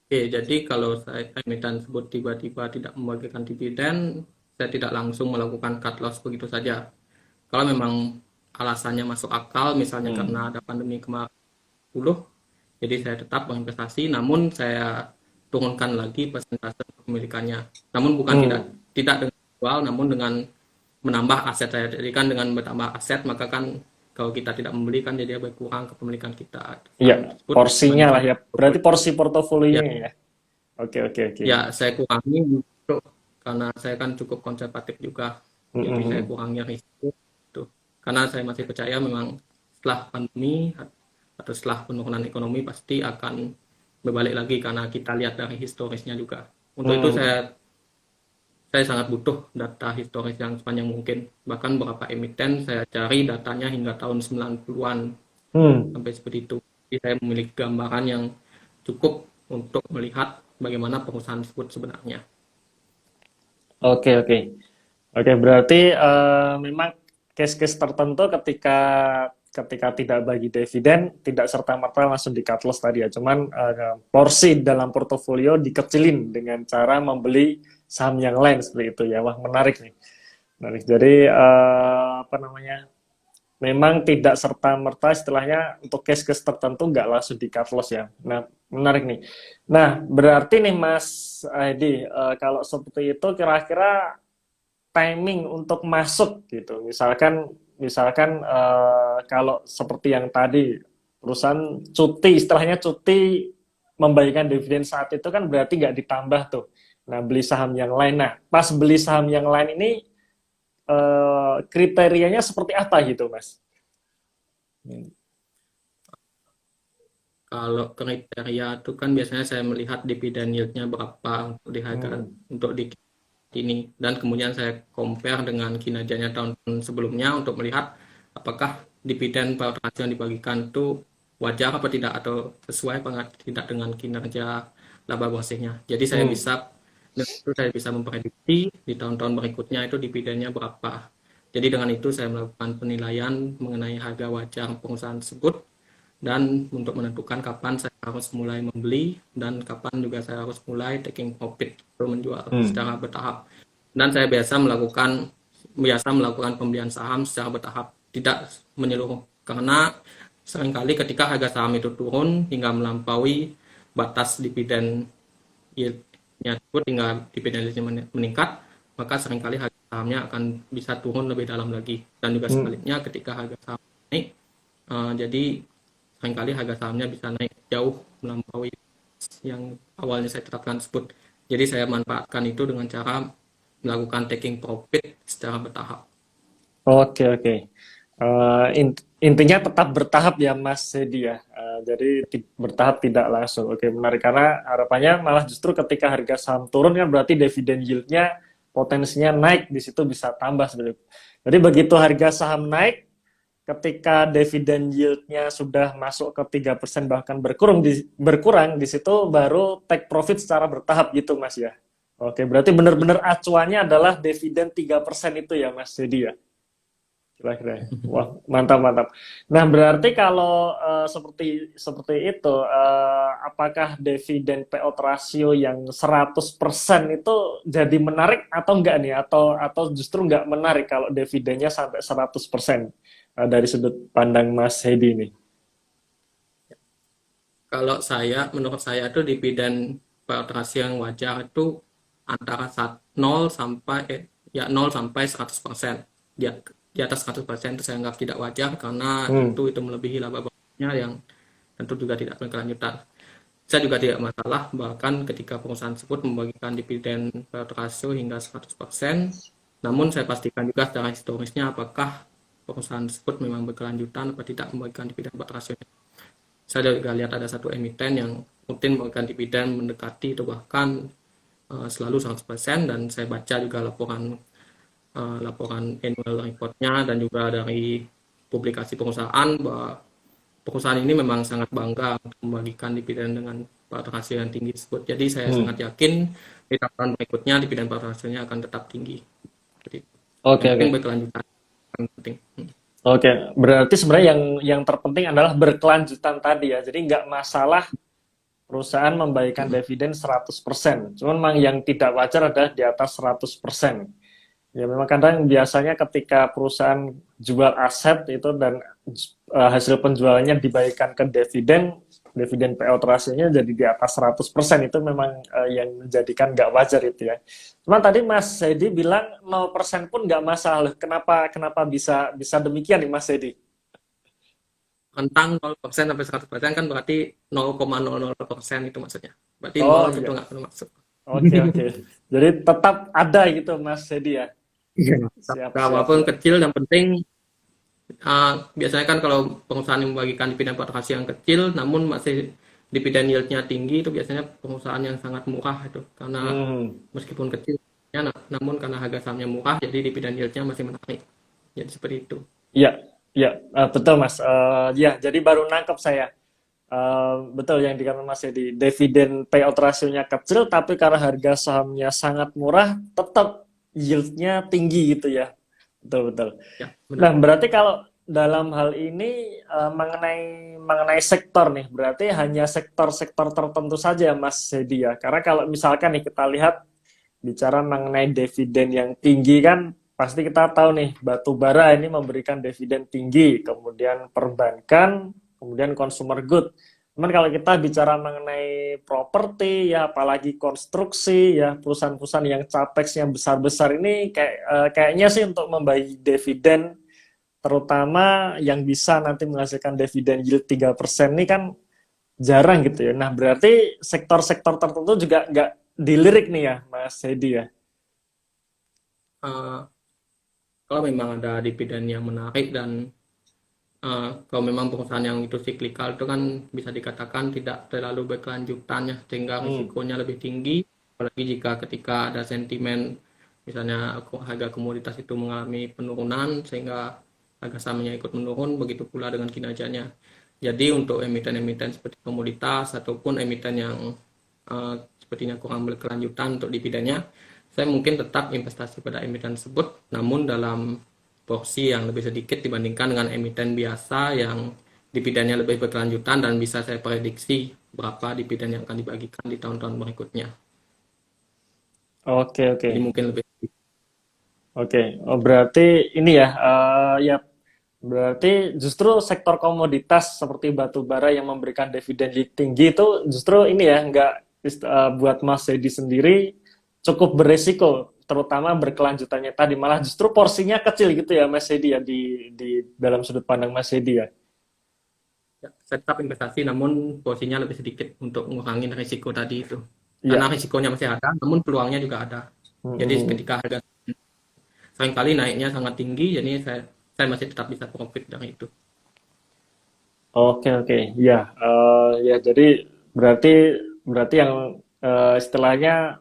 Oke, jadi kalau saya emiten tersebut tiba-tiba tidak membagikan dividen, saya tidak langsung melakukan cut loss begitu saja. Kalau memang alasannya masuk akal, misalnya karena Hmm. ada pandemi kemarin 10, jadi saya tetap berinvestasi, namun saya turunkan lagi persentase kepemilikannya. Namun bukan tidak Hmm. tidak dengan jual, namun dengan menambah aset saya. Jadi kan dengan bertambah aset, maka kan kalau kita tidak membeli kan jadi berkurang kepemilikan kita Iya, saham tersebut porsinya lah dibandingkan ya. Berarti portofolio. porsi Ya, portofolionya ya. Oke, oke, oke. ya saya kurangi untuk karena saya kan cukup konservatif juga. Jadi saya Mm-mm. kurangi risiko itu. Karena saya masih percaya memang setelah pandemi atau setelah penurunan ekonomi pasti akan berbalik lagi karena kita lihat dari historisnya juga. Untuk itu Hmm. saya sangat butuh data historis yang sepanjang mungkin. Bahkan beberapa emiten saya cari datanya hingga tahun 90-an Hmm. sampai seperti itu. Jadi saya memiliki gambaran yang cukup untuk melihat bagaimana perusahaan tersebut sebenarnya. Oke, oke. Oke, berarti memang case-case tertentu ketika ketika tidak bagi dividen tidak serta-merta langsung di cut loss tadi ya. Cuman porsi dalam portofolio dikecilin dengan cara membeli saham yang lain seperti itu ya. Wah, menarik nih. Menarik. Jadi apa namanya? Memang tidak serta-merta istilahnya untuk case-case tertentu nggak langsung di cut loss ya. Nah, menarik nih. Nah, berarti nih Mas Edi, kalau seperti itu kira-kira timing untuk masuk gitu. Misalkan kalau seperti yang tadi perusahaan cuti, istilahnya cuti membagikan dividen saat itu kan berarti nggak ditambah tuh. Nah, beli saham yang lain. Nah, pas beli saham yang lain ini kriterianya seperti apa gitu, Mas? Hmm. Kalau kriteria itu kan biasanya saya melihat dividen yieldnya berapa untuk di harga Hmm. untuk di ini dan kemudian saya compare dengan kinerjanya tahun sebelumnya untuk melihat apakah dividen pada hasil yang dibagikan itu wajar apa tidak atau sesuai apa tidak dengan kinerja laba bersihnya. Jadi saya Hmm. bisa dengan itu saya bisa memprediksi di tahun-tahun berikutnya itu dividennya berapa. Jadi dengan itu saya melakukan penilaian mengenai harga wajar perusahaan tersebut dan untuk menentukan kapan saya harus mulai membeli dan kapan juga saya harus mulai taking profit atau menjual Hmm. secara bertahap. Dan saya biasa melakukan pembelian saham secara bertahap, tidak menyeluruh. Karena seringkali ketika harga saham itu turun hingga melampaui batas dividen yield-nya tersebut hingga dividen yield-nya meningkat, maka seringkali harga sahamnya akan bisa turun lebih dalam lagi. Dan juga Hmm. sebaliknya ketika harga saham naik, jadi seringkali harga sahamnya bisa naik jauh melampaui yang awalnya saya tetapkan tersebut. Jadi saya manfaatkan itu dengan cara melakukan taking profit secara bertahap. Oke, oke. Intinya tetap bertahap ya Mas Hedi ya. Jadi bertahap tidak langsung. Oke, menarik karena harapannya malah justru ketika harga saham turun kan berarti dividen yield-nya potensinya naik di situ bisa tambah sebenarnya. Jadi begitu harga saham naik, ketika dividen yield-nya sudah masuk ke 3% bahkan berkurang di situ baru take profit secara bertahap gitu Mas ya. Oke, berarti benar-benar acuannya adalah dividen 3% itu ya Mas Hedi ya. Kira-kira. Wah, mantap, mantap. Nah, berarti kalau seperti seperti itu, apakah dividen payout ratio yang 100% itu jadi menarik atau enggak nih? Atau justru enggak menarik kalau dividennya sampai 100% dari sudut pandang Mas Hedi ini? Kalau menurut saya itu dividen penetrasi yang wajar itu antara 0 sampai 100%. Di, di atas 100% itu saya anggap tidak wajar karena tentu Hmm. itu melebihi laba bersihnya yang tentu juga tidak berkelanjutan. Saya juga tidak masalah bahkan ketika perusahaan tersebut membagikan dividen per rasio hingga 100%, namun saya pastikan juga secara historisnya apakah perusahaan tersebut memang berkelanjutan atau tidak membagikan dividen per rasio. Saya juga lihat ada satu emiten yang rutin memberikan dividen mendekati atau bahkan selalu 100% dan saya baca juga laporan annual reportnya dan juga dari publikasi perusahaan bahwa perusahaan ini memang sangat bangga untuk membagikan dividen dengan pada hasil yang tinggi tersebut. Jadi saya sangat Hmm. yakin di tahun berikutnya dividen pada hasilnya akan tetap tinggi. Jadi yang Oke, penting oke. berkelanjutan. Yang penting. Oke, berarti sebenarnya yang terpenting adalah berkelanjutan tadi ya. Jadi nggak masalah perusahaan membagikan dividen 100%. Cuman memang yang tidak wajar adalah di atas 100%. Ya memang kadang biasanya ketika perusahaan jual aset itu dan hasil penjualannya dibagikan ke dividen, dividen payout ratio-nya jadi di atas 100%, itu memang yang menjadikan nggak wajar itu ya. Cuman tadi Mas Hedi bilang 0% pun nggak masalah. Kenapa bisa bisa demikian nih Mas Hedi? Rentang 0% sampai 100% kan berarti 0,00% itu maksudnya. Berarti Oh 0 itu iya, nggak termasuk. oke oke. Jadi tetap ada gitu Mas Hedi ya. Iya. Siap siap Apapun siap. kecil yang penting biasanya kan kalau perusahaan yang membagikan dividen partisipasi yang kecil namun masih dividen yieldnya tinggi itu biasanya perusahaan yang sangat murah itu karena Hmm. meskipun kecil namun karena harga sahamnya murah jadi dividen yieldnya masih menarik. Jadi seperti itu. Iya, iya, betul Mas. Ya, jadi baru nangkep saya. Betul yang dikatakan Mas Edi, dividen payout rasionya kecil, tapi karena harga sahamnya sangat murah, tetap yieldnya tinggi gitu ya. Betul, betul. Ya, benar. Nah, berarti kalau dalam hal ini mengenai mengenai sektor nih, berarti hanya sektor-sektor tertentu saja Mas Edi ya. Karena kalau misalkan nih kita lihat bicara mengenai dividen yang tinggi kan pasti kita tahu nih batu bara ini memberikan dividen tinggi, kemudian perbankan, kemudian consumer good. Cuman kalau kita bicara mengenai properti ya apalagi konstruksi ya perusahaan-perusahaan yang capexnya besar-besar ini kayaknya sih untuk membagi dividen terutama yang bisa nanti menghasilkan dividen yield 3% ini kan jarang gitu ya. Nah, berarti sektor-sektor tertentu juga nggak dilirik nih ya, Mas Hedi ya. Eh, Kalau memang ada dividen yang menarik dan kalau memang perusahaan yang itu siklikal itu kan bisa dikatakan tidak terlalu berkelanjutan ya sehingga Hmm. risikonya lebih tinggi apalagi jika ketika ada sentimen misalnya harga komoditas itu mengalami penurunan sehingga harga sahamnya ikut menurun begitu pula dengan kinerjanya. Jadi untuk emiten-emiten seperti komoditas ataupun emiten yang sepertinya kurang berkelanjutan untuk dividennya, saya mungkin tetap investasi pada emiten tersebut namun dalam porsi yang lebih sedikit dibandingkan dengan emiten biasa yang dividennya lebih berkelanjutan dan bisa saya prediksi berapa dividen yang akan dibagikan di tahun-tahun berikutnya. Oke, oke. Jadi mungkin lebih Oke. Oh, berarti ini ya, ya berarti justru sektor komoditas seperti batu bara yang memberikan dividen yield tinggi itu justru ini ya, nggak buat Mas Hedi sendiri cukup beresiko, terutama berkelanjutannya tadi. Malah justru porsinya kecil gitu ya, Mas Hedi ya, di dalam sudut pandang Mas Hedi ya. ya, saya tetap investasi namun porsinya lebih sedikit untuk mengurangi risiko tadi itu. Karena Iya. risikonya masih ada namun peluangnya juga ada. Jadi Mm-mm. ketika harga seringkali naiknya sangat tinggi jadi saya masih tetap bisa profit dari itu. Oke, oke. Ya, ya jadi berarti berarti yang istilahnya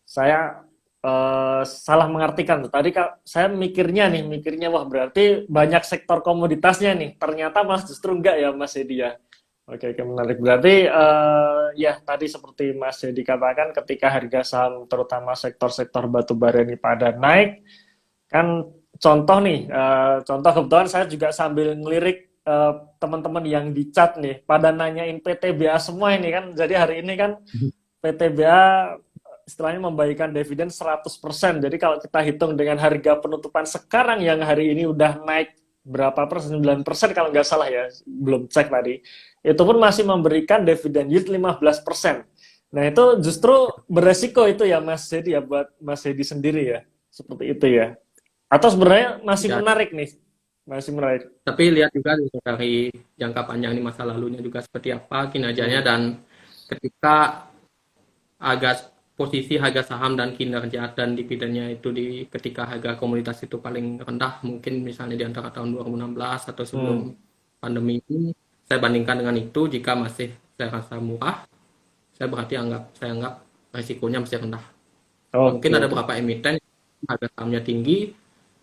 saya salah mengartikan tuh. Tadi Kak, saya mikirnya wah berarti banyak sektor komoditasnya nih. Ternyata Mas justru enggak ya Mas Edi ya. Oke, oke menarik. Berarti ya tadi seperti Mas Edi katakan ketika harga saham terutama sektor-sektor batu bara ini pada naik, kan contoh nih, contoh kebetulan saya juga sambil ngelirik teman-teman yang di chat nih, pada nanyain PTBA semua ini kan. Jadi hari ini kan PTBA istilahnya membagikan dividen 100%. Jadi kalau kita hitung dengan harga penutupan sekarang yang hari ini udah naik berapa persen, 9% kalau nggak salah ya, belum cek tadi. Itu pun masih memberikan dividen yield 15%. Nah itu justru beresiko itu ya Mas Hedi ya, buat Mas Hedi sendiri ya. Seperti itu ya. Atau sebenarnya masih Ya, menarik nih? Masih menarik. tapi lihat juga dari jangka panjang di masa lalunya juga seperti apa kinerjanya Hmm. dan ketika harga posisi harga saham dan kinerja dan dividennya itu di ketika harga komoditas itu paling rendah mungkin misalnya di antara tahun 2016 atau sebelum Hmm. pandemi ini saya bandingkan dengan itu jika masih saya rasa murah saya anggap risikonya masih rendah. Mungkin Oke, ada oke. beberapa emiten harga sahamnya tinggi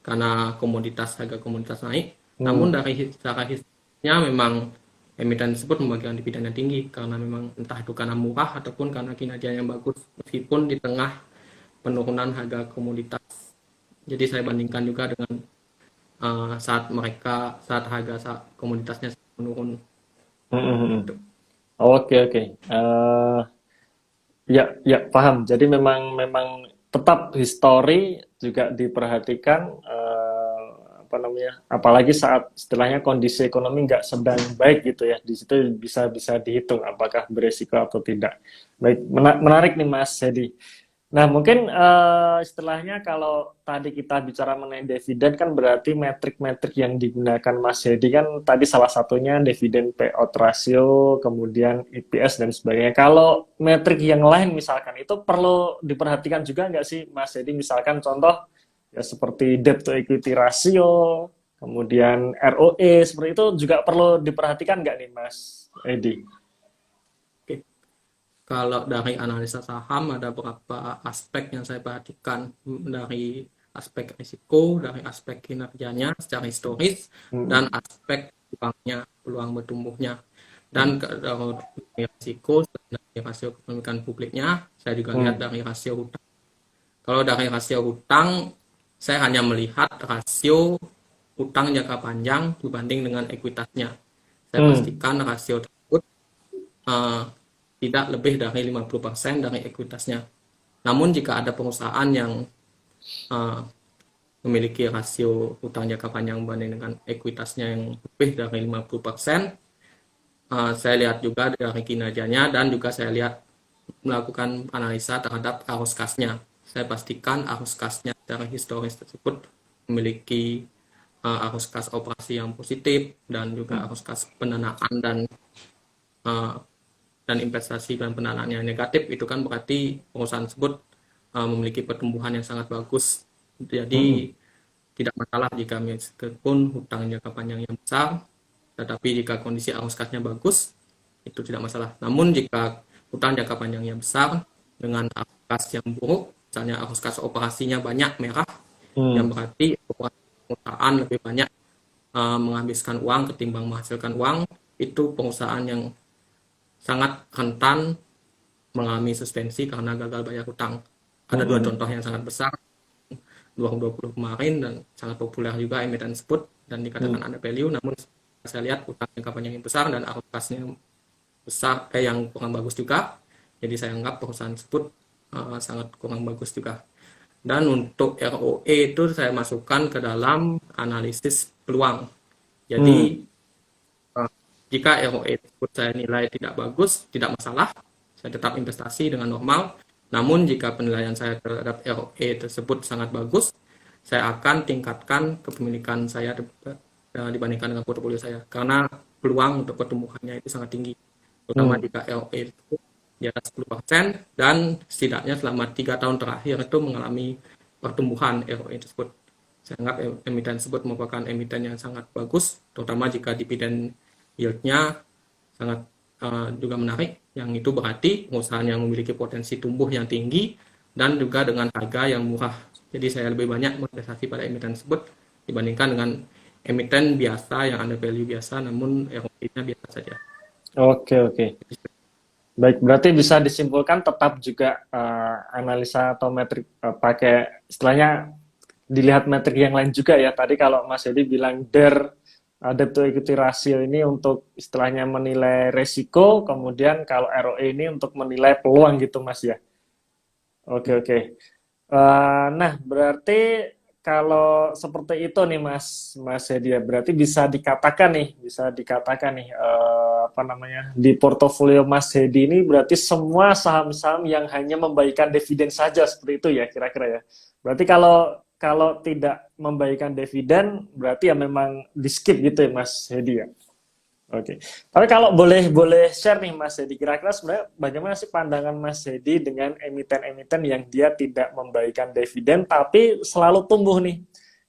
karena harga komoditas naik. Namun Hmm. dari secara historisnya memang emiten tersebut membagikan dividen yang tinggi karena memang entah itu karena murah ataupun karena kinerjanya yang bagus meskipun di tengah penurunan harga komoditas. Jadi saya bandingkan juga dengan saat komoditasnya menurun Hmm. Hmm. Hmm. gitu. Oke, oke. Ya, ya paham. Jadi memang memang tetap histori juga diperhatikan, apa namanya? Apalagi saat istilahnya kondisi ekonomi nggak sedang baik gitu ya. Di situ bisa bisa dihitung apakah beresiko atau tidak. Baik, menarik nih Mas Hedi. Nah, mungkin istilahnya kalau tadi kita bicara mengenai dividen kan berarti metrik-metrik yang digunakan Mas Hedi kan tadi salah satunya dividen payout ratio, kemudian EPS dan sebagainya. Kalau metrik yang lain misalkan itu perlu diperhatikan juga nggak sih Mas Hedi? Misalkan contoh ya seperti debt to equity ratio, kemudian ROE, seperti itu juga perlu diperhatikan nggak nih Mas Hedi? Oke. Kalau dari analisa saham ada beberapa aspek yang saya perhatikan dari aspek risiko, dari aspek kinerjanya secara historis, dan Hmm, aspek peluangnya, peluang bertumbuhnya. hmm, Dan dari risiko, selain dari rasio kepemilikan publiknya, saya juga lihat hmm, dari rasio hutang. Kalau dari rasio hutang, saya hanya melihat rasio hutang jangka panjang dibanding dengan ekuitasnya. Saya hmm, pastikan rasio tersebut eh, tidak lebih dari 50% dari ekuitasnya. Namun jika ada perusahaan yang eh, memiliki rasio hutang jangka panjang dibanding dengan ekuitasnya yang lebih dari 50%, saya lihat juga dari kinerjanya dan juga saya lihat melakukan analisa terhadap arus kasnya. Saya pastikan arus kasnya secara historis tersebut memiliki arus kas operasi yang positif dan juga arus kas pendanaan uh, dan investasi dan pendanaan yang negatif, itu kan berarti perusahaan tersebut memiliki pertumbuhan yang sangat bagus. hmm, Jadi tidak masalah jika meskipun hutang jangka panjang yang besar, tetapi jika kondisi arus kasnya bagus, itu tidak masalah. Namun jika hutang jangka panjangnya besar dengan arus kas yang buruk, misalnya arus kas operasinya banyak merah, yang hmm, berarti perusahaan lebih banyak menghabiskan uang ketimbang menghasilkan uang, itu perusahaan yang sangat rentan mengalami suspensi karena gagal bayar hutang. hmm, Ada dua hmm, contoh yang sangat besar, 2020 kemarin, dan sangat populer juga emiten tersebut dan dikatakan hmm. ada value, namun saya lihat hutang jangka panjang yang besar dan alokasinya besar, yang kurang bagus juga. Jadi saya anggap perusahaan tersebut sangat kurang bagus juga. Dan untuk ROE itu saya masukkan ke dalam analisis peluang. Hmm. Jadi jika ROE tersebut saya nilai tidak bagus, tidak masalah, saya tetap investasi dengan normal. Namun jika penilaian saya terhadap ROE tersebut sangat bagus, saya akan tingkatkan kepemilikan saya dibandingkan dengan portofolio saya. Karena peluang untuk pertumbuhannya itu sangat tinggi. Terutama Hmm. jika ROE itu di atas 10% dan setidaknya selama 3 tahun terakhir itu mengalami pertumbuhan ROE tersebut. Saya anggap emiten tersebut merupakan emiten yang sangat bagus, terutama jika dividen yield-nya sangat juga menarik, yang itu berarti perusahaan yang memiliki potensi tumbuh yang tinggi dan juga dengan harga yang murah. Jadi saya lebih banyak berinvestasi pada emiten tersebut dibandingkan dengan emiten biasa yang under value biasa, namun ROI-nya biasa saja. Oke, oke. Baik, berarti bisa disimpulkan tetap juga analisa atau metrik pakai istilahnya dilihat metrik yang lain juga ya. Tadi kalau Mas Yedi bilang debt to equity ratio ini untuk istilahnya menilai resiko, kemudian kalau ROE ini untuk menilai peluang gitu Mas ya. Oke, oke. Nah, berarti kalau seperti itu nih Mas Hedi, ya, berarti bisa dikatakan nih apa namanya di portofolio Mas Hedi ini berarti semua saham-saham yang hanya membagikan dividen saja seperti itu ya kira-kira ya. Berarti kalau kalau tidak membagikan dividen berarti ya memang di skip gitu ya Mas Hedi ya. Oke. Tapi kalau boleh boleh share nih Mas Hedi, kira-kira sebenarnya bagaimana sih pandangan Mas Hedi dengan emiten-emiten yang dia tidak membagikan dividen tapi selalu tumbuh nih?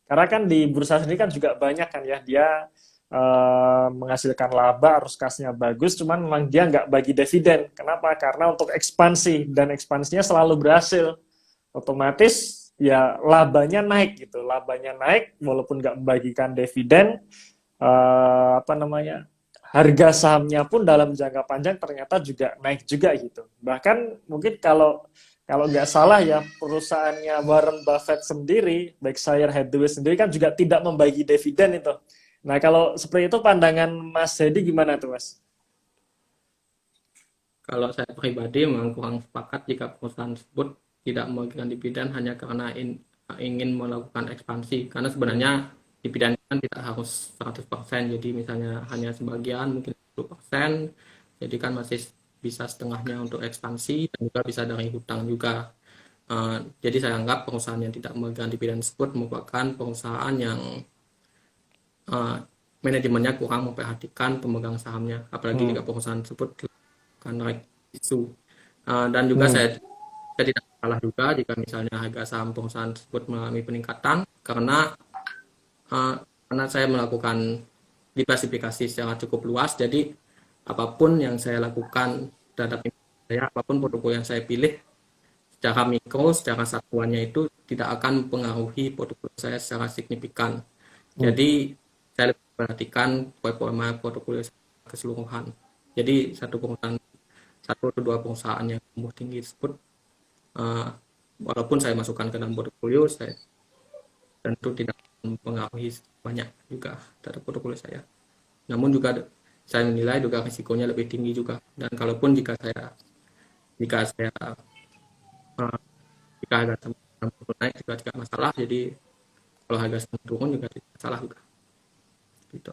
Karena kan di bursa sendiri kan juga banyak kan ya dia menghasilkan laba, arus kasnya bagus, cuman memang dia nggak bagi dividen. Kenapa? Karena untuk ekspansi dan ekspansinya selalu berhasil. Otomatis ya labanya naik gitu, labanya naik walaupun nggak membagikan dividen, apa namanya harga sahamnya pun dalam jangka panjang ternyata juga naik juga gitu. Bahkan mungkin kalau kalau nggak salah ya perusahaannya Warren Buffett sendiri, Berkshire Hathaway sendiri kan juga tidak membagi dividen itu. Nah kalau seperti itu pandangan Mas Hedi gimana tuh Mas? Kalau saya pribadi memang kurang sepakat jika perusahaan tersebut tidak membagikan dividen hanya karena ingin melakukan ekspansi. Karena sebenarnya dividen kan tidak harus 100%, jadi misalnya hanya sebagian, mungkin 10%, jadi kan masih bisa setengahnya untuk ekspansi dan juga bisa dari hutang juga. Jadi saya anggap perusahaan yang tidak memegang dividen tersebut merupakan perusahaan yang uh, manajemennya kurang memperhatikan pemegang sahamnya, apalagi jika Hmm. perusahaan tersebut akan naik isu. Dan juga Hmm. saya tidak salah juga jika misalnya harga saham perusahaan tersebut mengalami peningkatan uh, karena saya melakukan diversifikasi secara cukup luas. Jadi apapun yang saya lakukan terhadap investasi saya, apapun portofolio yang saya pilih, secara mikro, secara satuannya itu tidak akan mempengaruhi portofolio saya secara signifikan. Hmm. Jadi saya lebih perhatikan performa portofolio keseluruhan. Jadi satu atau dua perusahaan yang tumbuh tinggi tersebut, uh, walaupun saya masukkan ke dalam portofolio, saya tentu tidak mempengaruhi banyak juga terhadap portofolio saya. Namun juga saya menilai juga risikonya lebih tinggi juga. Dan kalaupun jika saya uh, jika harga saham naik juga tidak masalah. Jadi kalau harga saham turun juga tidak masalah juga. Gitu.